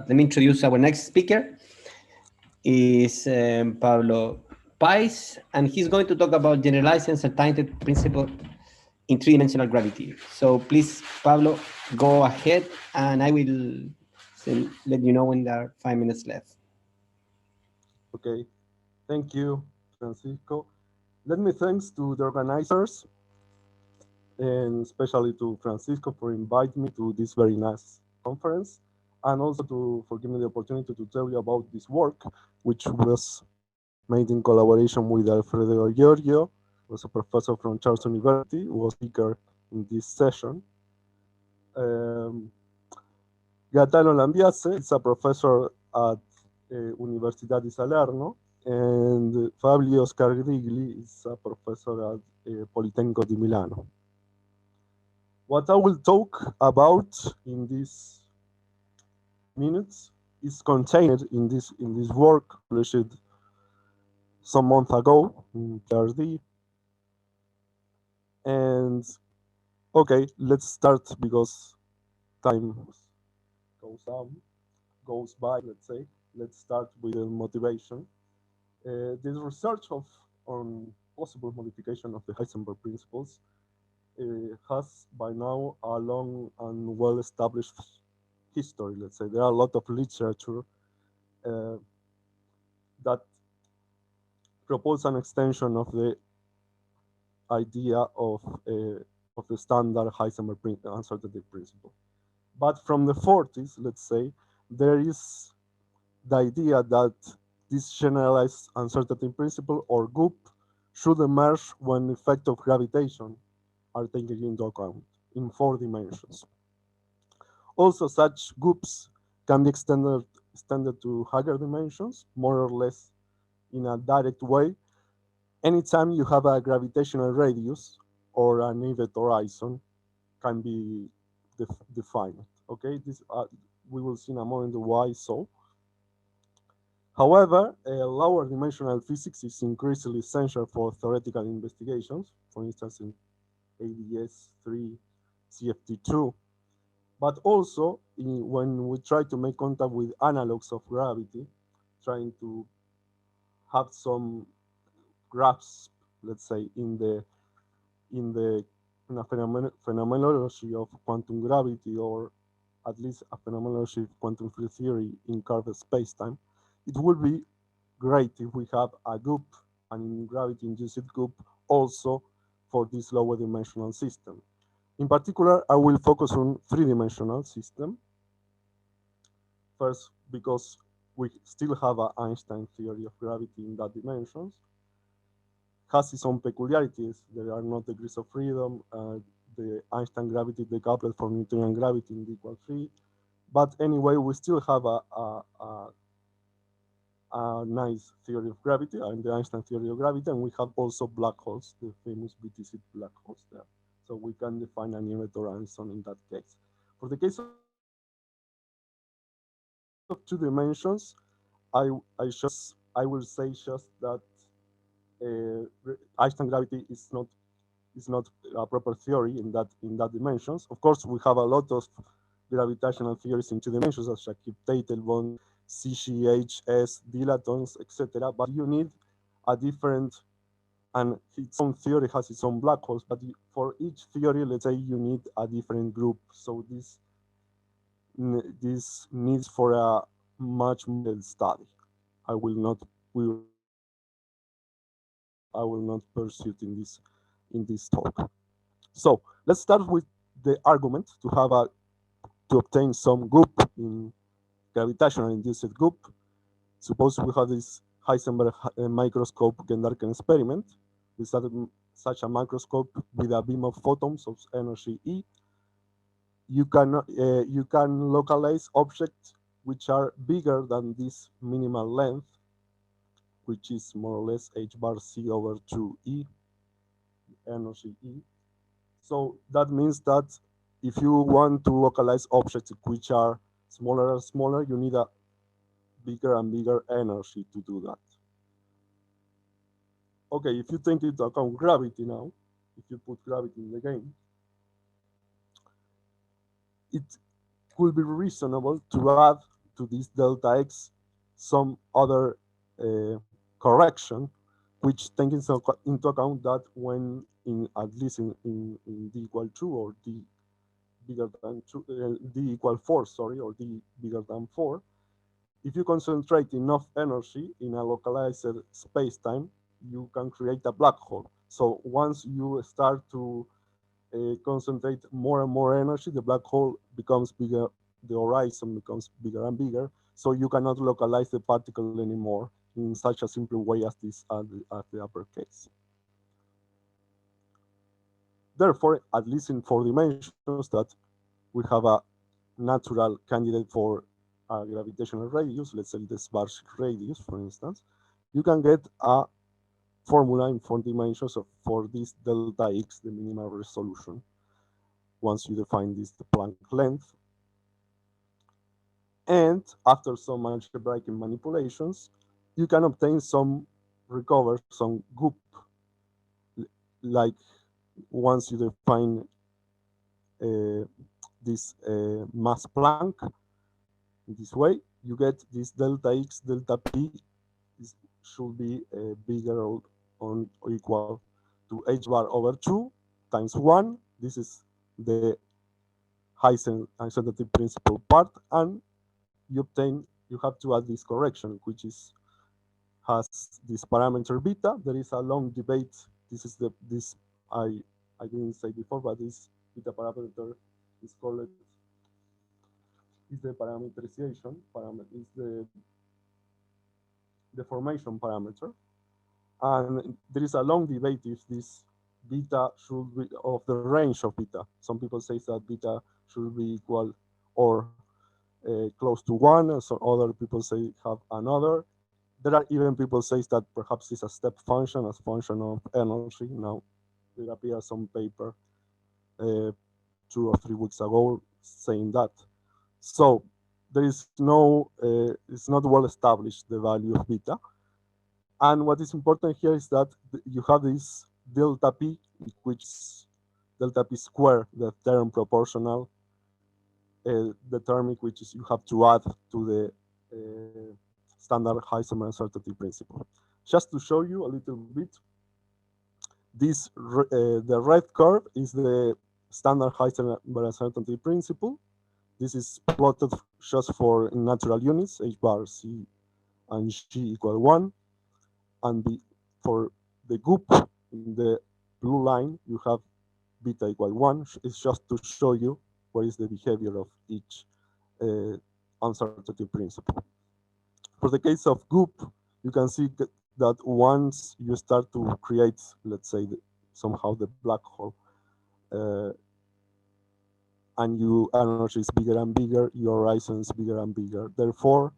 let me introduce our next speaker. Is Pablo Pais, and he's going to talk about generalized uncertainty principle in three-dimensional gravity. So please, Pablo, go ahead, and I will let you know when there are 5 minutes left. Okay, thank you, Francisco. Let me thanks to the organizers and especially to Francisco for inviting me to this very nice conference, and also for giving me the opportunity to tell you about this work, which was made in collaboration with Alfredo Giorgio, who was a professor from Charles University, who was speaker in this session. Um, Gaetano Lambiase is a professor at Universidad di Salerno, and Fabio Scardigli is a professor at Politecnico di Milano. What I will talk about in these minutes is contained in this work published some month ago in PhD. And okay, let's start because time goes by. Let's say, let's start with the motivation. This research on possible modification of the Heisenberg principles has by now a long and well-established history. Let's say there are a lot of literature that propose an extension of the idea of the standard Heisenberg uncertainty principle. But from the 40s, let's say, there is the idea that this generalized uncertainty principle or GOOP should emerge when effects of gravitation are taken into account in 4 dimensions. Also, such GOOPs can be extended to higher dimensions, more or less in a direct way, anytime you have a gravitational radius or an event horizon can be defined. Okay, this we will see in a moment why so. However, lower dimensional physics is increasingly essential for theoretical investigations, for instance in ADS3, CFT2, but also when we try to make contact with analogs of gravity, trying to have some grasp, let's say, in a phenomenology of quantum gravity, or at least a phenomenology of quantum field theory in curved spacetime, it would be great if we have a GOOP, an gravity-induced GOOP, also for this lower dimensional system. In particular, I will focus on three-dimensional system. First, because we still have an Einstein theory of gravity in that dimensions. Has its own peculiarities. There are no degrees of freedom. The Einstein gravity decoupled from Newtonian gravity in equal 3. But anyway, we still have a nice theory of gravity, and the Einstein theory of gravity, and we have also black holes, the famous Btc black holes there. So we can define an event horizon in that case. For the case of 2 dimensions, I will say just that Einstein gravity is not a proper theory in that dimensions. Of course, we have a lot of gravitational theories in 2 dimensions, such as Teitelbaum, CGHS, dilatons, etc. But you need a different, and its own theory has its own black holes. But for each theory, let's say you need a different group. So this needs for a much more study. I will not pursue it in this talk. So let's start with the argument to obtain some GOOP in gravitational induced GOOP. Suppose we have this Heisenberg microscope Gendarken experiment. We started such a microscope with a beam of photons of energy E. You can localize objects which are bigger than this minimal length, which is more or less h bar c over 2e, energy E. So that means that if you want to localize objects which are smaller and smaller, you need a bigger and bigger energy to do that. Okay, if you take into account gravity now, if you put gravity in the game, it could be reasonable to add to this delta x some other correction, which takes into account that when in at least in d equal 2 or d bigger than 2, d equal 4, sorry, or d bigger than 4, if you concentrate enough energy in a localized space-time, you can create a black hole. So once you start to concentrate more and more energy, the black hole becomes bigger, the horizon becomes bigger and bigger, so you cannot localize the particle anymore in such a simple way as this at the upper case. Therefore, at least in 4 dimensions, that we have a natural candidate for a gravitational radius, let's say the Schwarzschild radius, for instance, you can get a formula in 4 dimensions for this delta x, the minimal resolution, once you define this the Planck length. And after some algebraic manipulations, you can obtain recover some goop, like once you define this mass Planck this way, you get this delta x, delta p should be bigger or equal to h bar over 2 times 1. This is the isolated principle part, and you have to add this correction, which has this parameter beta. There is a long debate. This I didn't say before, but this beta parameter is called is the parameterization parameter, is the deformation parameter, and there is a long debate if this beta should be of the range of beta. Some people say that beta should be equal or close to 1, so other people say have another. There are even people say that perhaps it's a step function as function of energy. Now, there appears some paper 2 or 3 weeks ago saying that. So there is it's not well established the value of beta. And what is important here is that you have this delta p, which is delta p squared, the term proportional, the term which is you have to add to the standard Heisenberg uncertainty principle. Just to show you a little bit, the red curve is the standard Heisenberg uncertainty principle. This is plotted just for natural units, h bar, c, and g equal 1. And for the goop in the blue line, you have beta equal 1. It's just to show you what is the behavior of each uncertainty principle. For the case of goop, you can see that once you start to create, let's say, somehow the black hole, and your energy is bigger and bigger, your horizon is bigger and bigger. Therefore,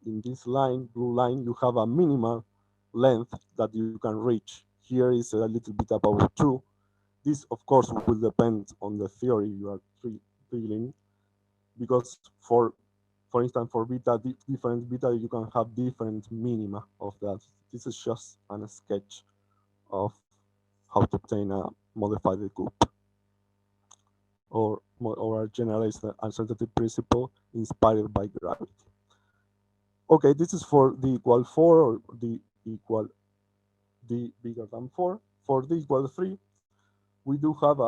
in this line, blue line, you have a minimal length that you can reach. Here is a little bit above 2. This, of course, will depend on the theory you are dealing, because for instance, for beta, different beta, you can have different minima of that. This is just a sketch of how to obtain a modified goop or a generalized uncertainty principle inspired by gravity. Okay, this is for d equal 4 or d equal d bigger than 4. For d equal 3, we do have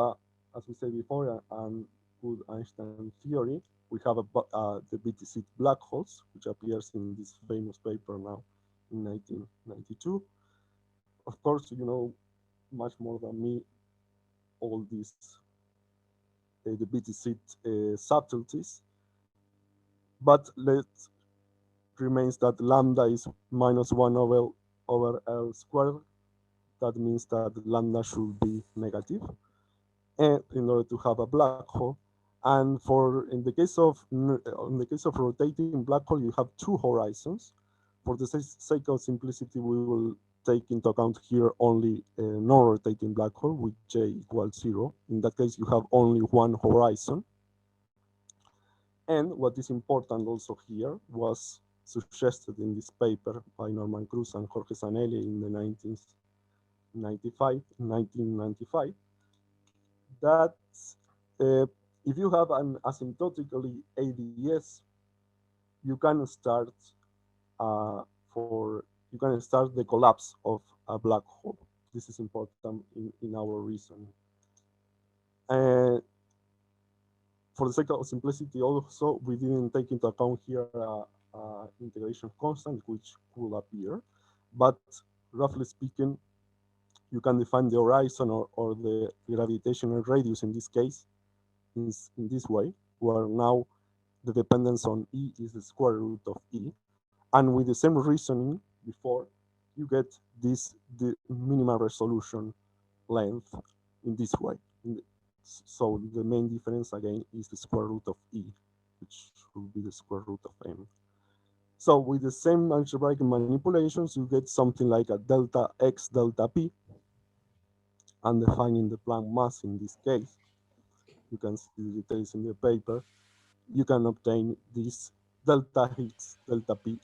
as we said before, a good Einstein theory. We have the Btc Black Holes, which appears in this famous paper now in 1992. Of course, you know much more than me all these the Btc subtleties, but let remains that lambda is -1 over L squared. That means that lambda should be negative, and in order to have a black hole. And in the case of rotating black hole, you have 2 horizons. For the sake of simplicity, we will take into account here only a non-rotating black hole with J equals 0. In that case, you have only 1 horizon. And what is important also here was suggested in this paper by Norman Cruz and Jorge Zanelli in the 1995, that if you have an asymptotically ADS, you can start you can start the collapse of a black hole. This is important in our reasoning. And for the sake of simplicity, also we didn't take into account here integration constant which could appear, but roughly speaking, you can define the horizon or the gravitational radius in this case in this way, where now the dependence on E is the square root of E. And with the same reasoning before, you get the minimal resolution length in this way. So the main difference again is the square root of E, which will be the square root of M. So with the same algebraic manipulations, you get something like a delta X delta P, and defining the Planck mass in this case. You can see the details in the paper. You can obtain this delta X delta P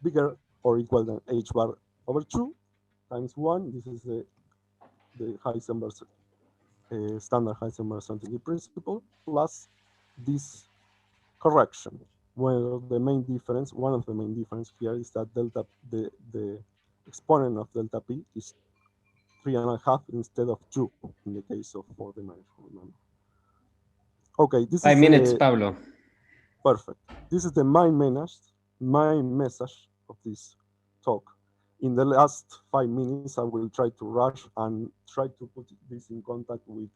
bigger or equal than h bar over 2 times 1. This is the Heisenberg standard Heisenberg certainty principle plus this correction. Well, the main difference, one of the main difference here is that the exponent of delta p is 3.5 instead of 2 in the case of 4 dimensional number. Okay, this is 5 minutes, Pablo. perfect. This is the main message of this talk. In the last 5 minutes, I will try to rush and try to put this in contact with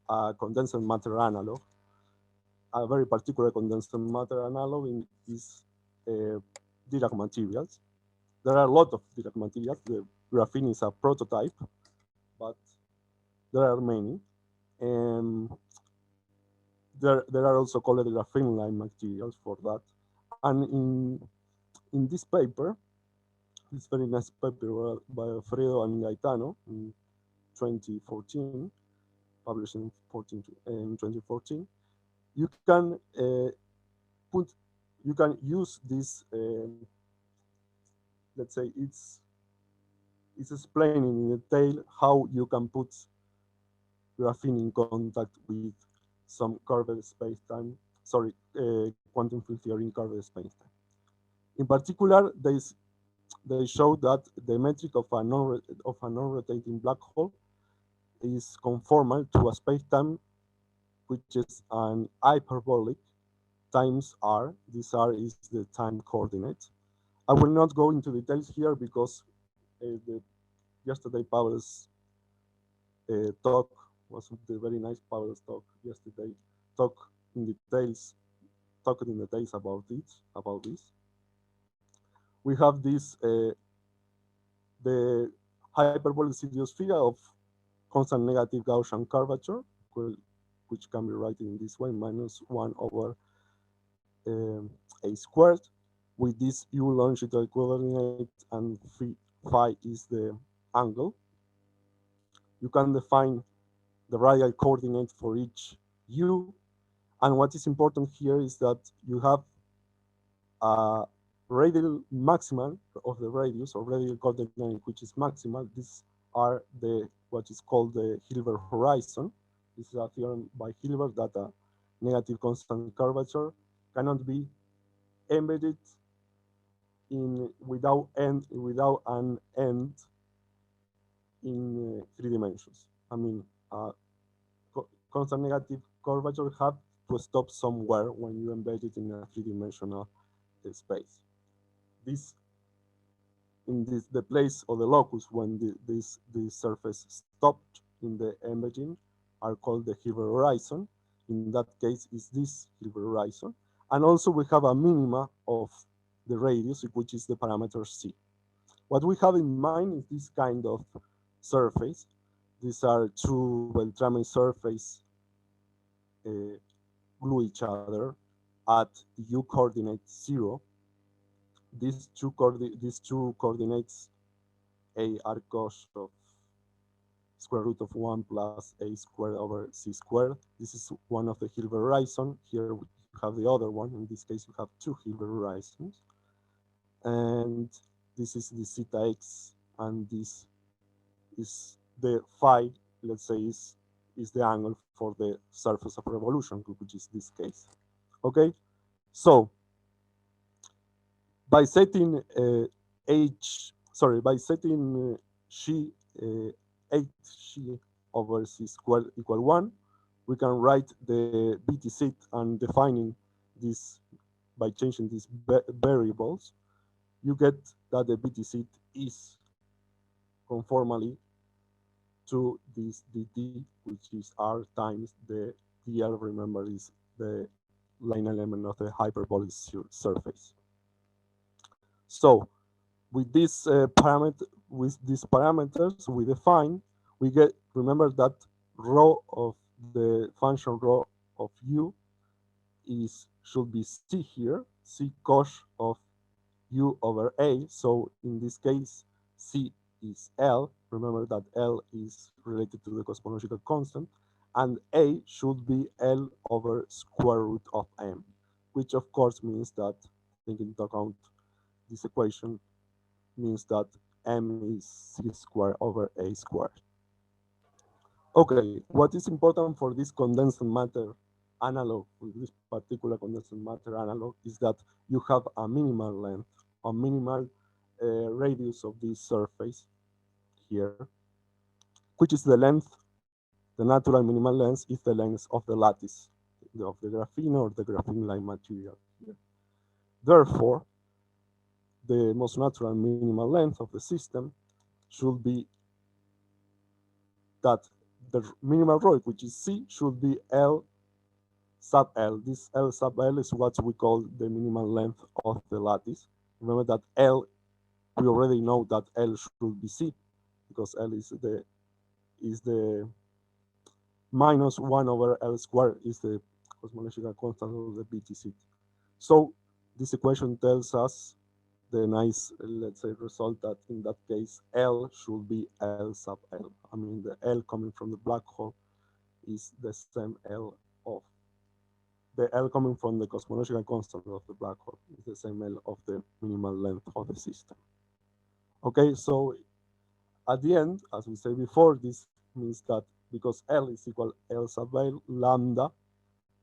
a condensed matter analog. A very particular condensed matter analog is Dirac materials. There are a lot of Dirac materials. The graphene is a prototype, but there are many. And there are also called graphene line materials for that. And in this paper, this very nice paper by Alfredo and Gaetano in 2014, published in 2014, you can you can use this. Let's say it's explaining in detail how you can put graphene in contact with some curved spacetime. Sorry, quantum field theory in curved spacetime. In particular, they show that the metric of a non-rotating black hole is conformal to a spacetime which is an hyperbolic times r. This r is the time coordinate. I will not go into details here because yesterday Pablo's talk was the very nice Pablo's talk yesterday. Talked in details about this. We have this the hyperbolicity sphere of constant negative Gaussian curvature, which can be written in this way, -1 over a squared, with this u longitudinal coordinate and phi is the angle. You can define the radial coordinate for each u, and what is important here is that you have a radial maximal of the radius or radial coordinate which is maximal. These are what is called the Hilbert horizon. This is a theorem by Hilbert that a negative constant curvature cannot be embedded without an end in 3 dimensions. I mean, constant negative curvature have to stop somewhere when you embed it in a 3-dimensional space. The place or the locus when this surface stopped in the embedding are called the Hilbert horizon. In that case, is this Hilbert horizon. And also we have a minima of the radius, which is the parameter c. What we have in mind is this kind of surface. These are two Beltrame surfaces glue each other at the u coordinate 0. These two coordinates a are cos of square root of 1 plus a squared over c squared. This is one of the Hilbert horizon. Here we have the other one. In this case, we have 2 Hilbert horizons. And this is the zeta x, and this is the phi, let's say, is the angle for the surface of revolution, which is this case. Okay, So by setting by setting she h she over c squared equal 1, we can write the BTC and defining this by changing these variables, you get that the BTC is conformally to this dt, which is r times the dl, remember, is the line element of the hyperbolic surface. So with this with these parameters we define, we get, remember that rho of the function rho of u is should be c here, c cos of u over a. So in this case, c is L. Remember that L is related to the cosmological constant, and a should be L over square root of m, which of course means that, taking into account this equation, means that m is c squared over a squared. Okay, what is important for this condensed matter analog, with this particular condensed matter analog, is that you have a minimal length, a minimal radius of this surface here, which is the length, the natural minimal length is the length of the lattice of the graphene or the graphene-like material here. Therefore, the most natural minimal length of the system should be that the minimal rho, which is C, should be L sub L. This L sub L is what we call the minimal length of the lattice. Remember that L, we already know that L should be C, because L is the minus 1 over L squared is the cosmological constant of the BTC. So this equation tells us the nice, let's say, result that in that case, L should be L sub L. I mean, the L coming from the black hole is the same L of the L coming from the cosmological constant of the black hole is the same L of the minimal length of the system. Okay, so at the end, as we said before, this means that because L is equal L sub L lambda,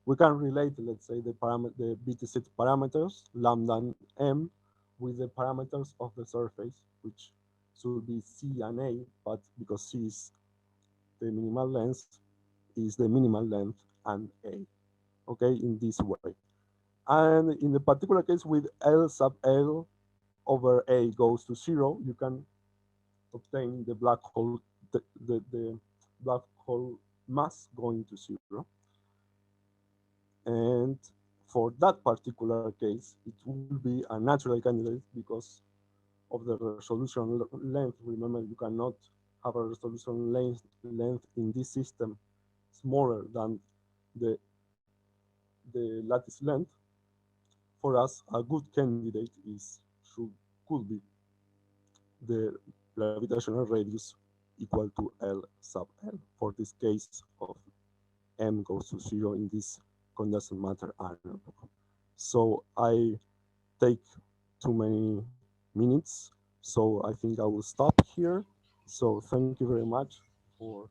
we can relate, let's say, the BTC parameters, lambda and m, with the parameters of the surface, which should be C and A, but because C is the minimal length, is the minimal length and A, okay, in this way. And in the particular case with L sub L over A goes to 0, you can obtain the black hole, the black hole mass going to 0. And for that particular case, it will be a natural candidate because of the resolution length. Remember, you cannot have a resolution length in this system smaller than the, the lattice length. For us, a good candidate could be the gravitational radius equal to L sub L. For this case of m goes to 0 in this condensed matter analog. So I take too many minutes, so I think I will stop here. So thank you very much for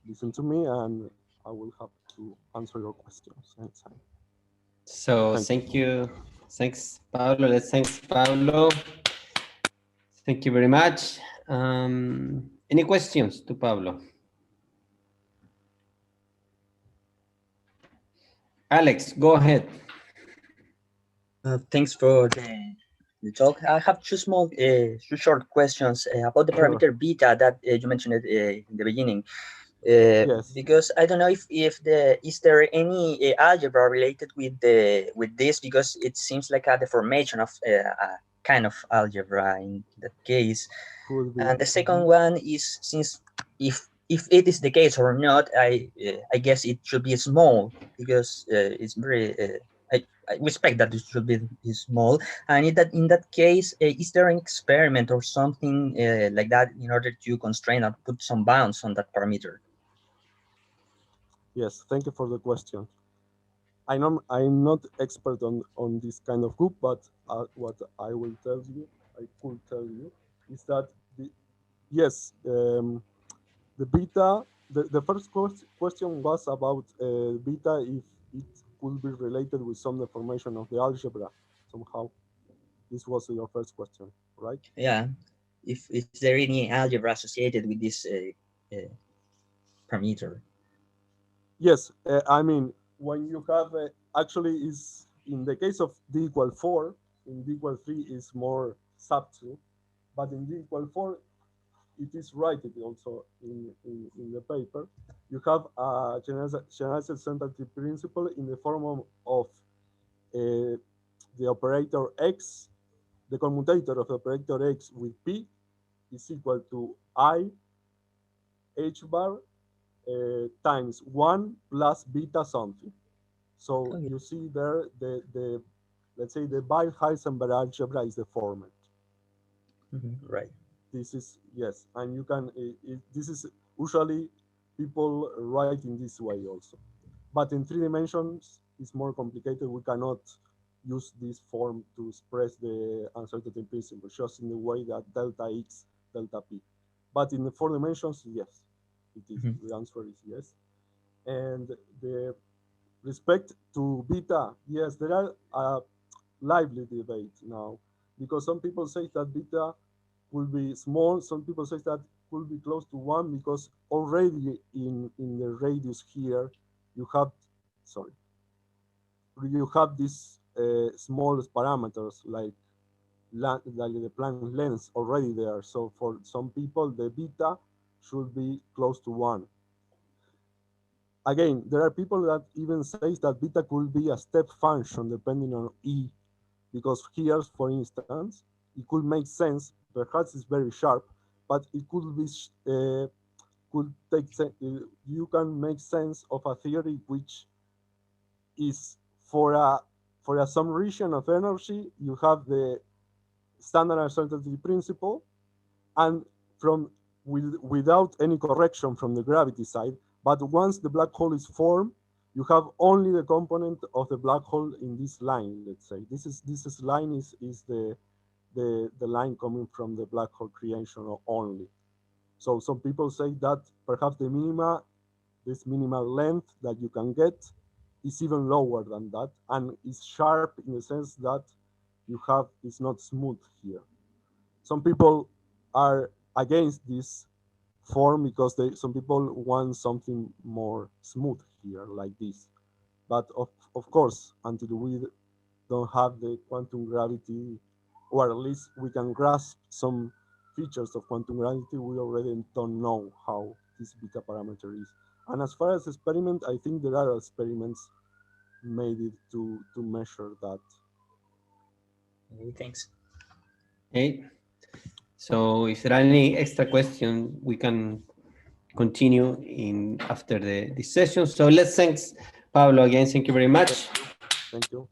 listening to me, and I will have to answer your questions anytime. So Thank you. thank you. Thanks, Pablo. Let's thanks, Pablo. Thank you very much. Any questions to Pablo? Alex, go ahead. Thanks for the talk. I have two short questions about the Sure. parameter beta that you mentioned in the beginning. Yes. Because I don't know if is there any algebra related with this, because it seems like a deformation of a kind of algebra in that case. Could be. And the second one is, since if it is the case or not, I guess it should be small, because it's very I respect that it should be small. And in that case, is there an experiment or something like that in order to constrain or put some bounds on that parameter? Yes. Thank you for the question. I know I'm not expert on this kind of group, but what I will tell you, I could tell you, is that yes, the beta. The first question was about beta, if it could be related with some deformation of the algebra somehow. This was your first question, right? Yeah. If is there any algebra associated with this parameter? Yes, I mean, when you have, actually is, in the case of d equal 4, in d equal 3 is more subtle, but in d equal 4, it is written also in the paper. You have a generalized centrality principle in the form of the operator x, the commutator of the operator x with p is equal to I h bar times 1 plus beta something. So Okay. you see there the let's say the Heisenberg algebra is the format. Right. This is, yes, and you can this is usually people write in this way also, but in 3 dimensions it's more complicated. We cannot use this form to express the uncertainty principle just in the way that delta x delta p, but in the 4 dimensions, yes, it is. Mhm. The answer is yes. And the respect to beta, yes, there are a lively debate now, because some people say that beta will be small, some people say that will be close to 1, because already in the radius here you have, sorry, you have these small parameters like the Planck length already there. So for some people the beta should be close to 1. Again, there are people that even say that beta could be a step function depending on E, because here, for instance, it could make sense. Perhaps it's very sharp, but it could be could take you can make sense of a theory which is for a some region of energy you have the standard uncertainty principle, and from without any correction from the gravity side. But once the black hole is formed, you have only the component of the black hole in this line. Let's say this line is the line coming from the black hole creation only. So some people say that perhaps the minima, this minimal length that you can get, is even lower than that, and is sharp in the sense that you have it's not smooth here. Some people are against this form because some people want something more smooth here like this. But of course, until we don't have the quantum gravity, or at least we can grasp some features of quantum gravity, we already don't know how this beta parameter is. And as far as experiment, I think there are experiments made to measure that. Okay, thanks. Okay. So if there are any extra questions, we can continue in after this session. So let's thanks Pablo again. Thank you very much. Thank you.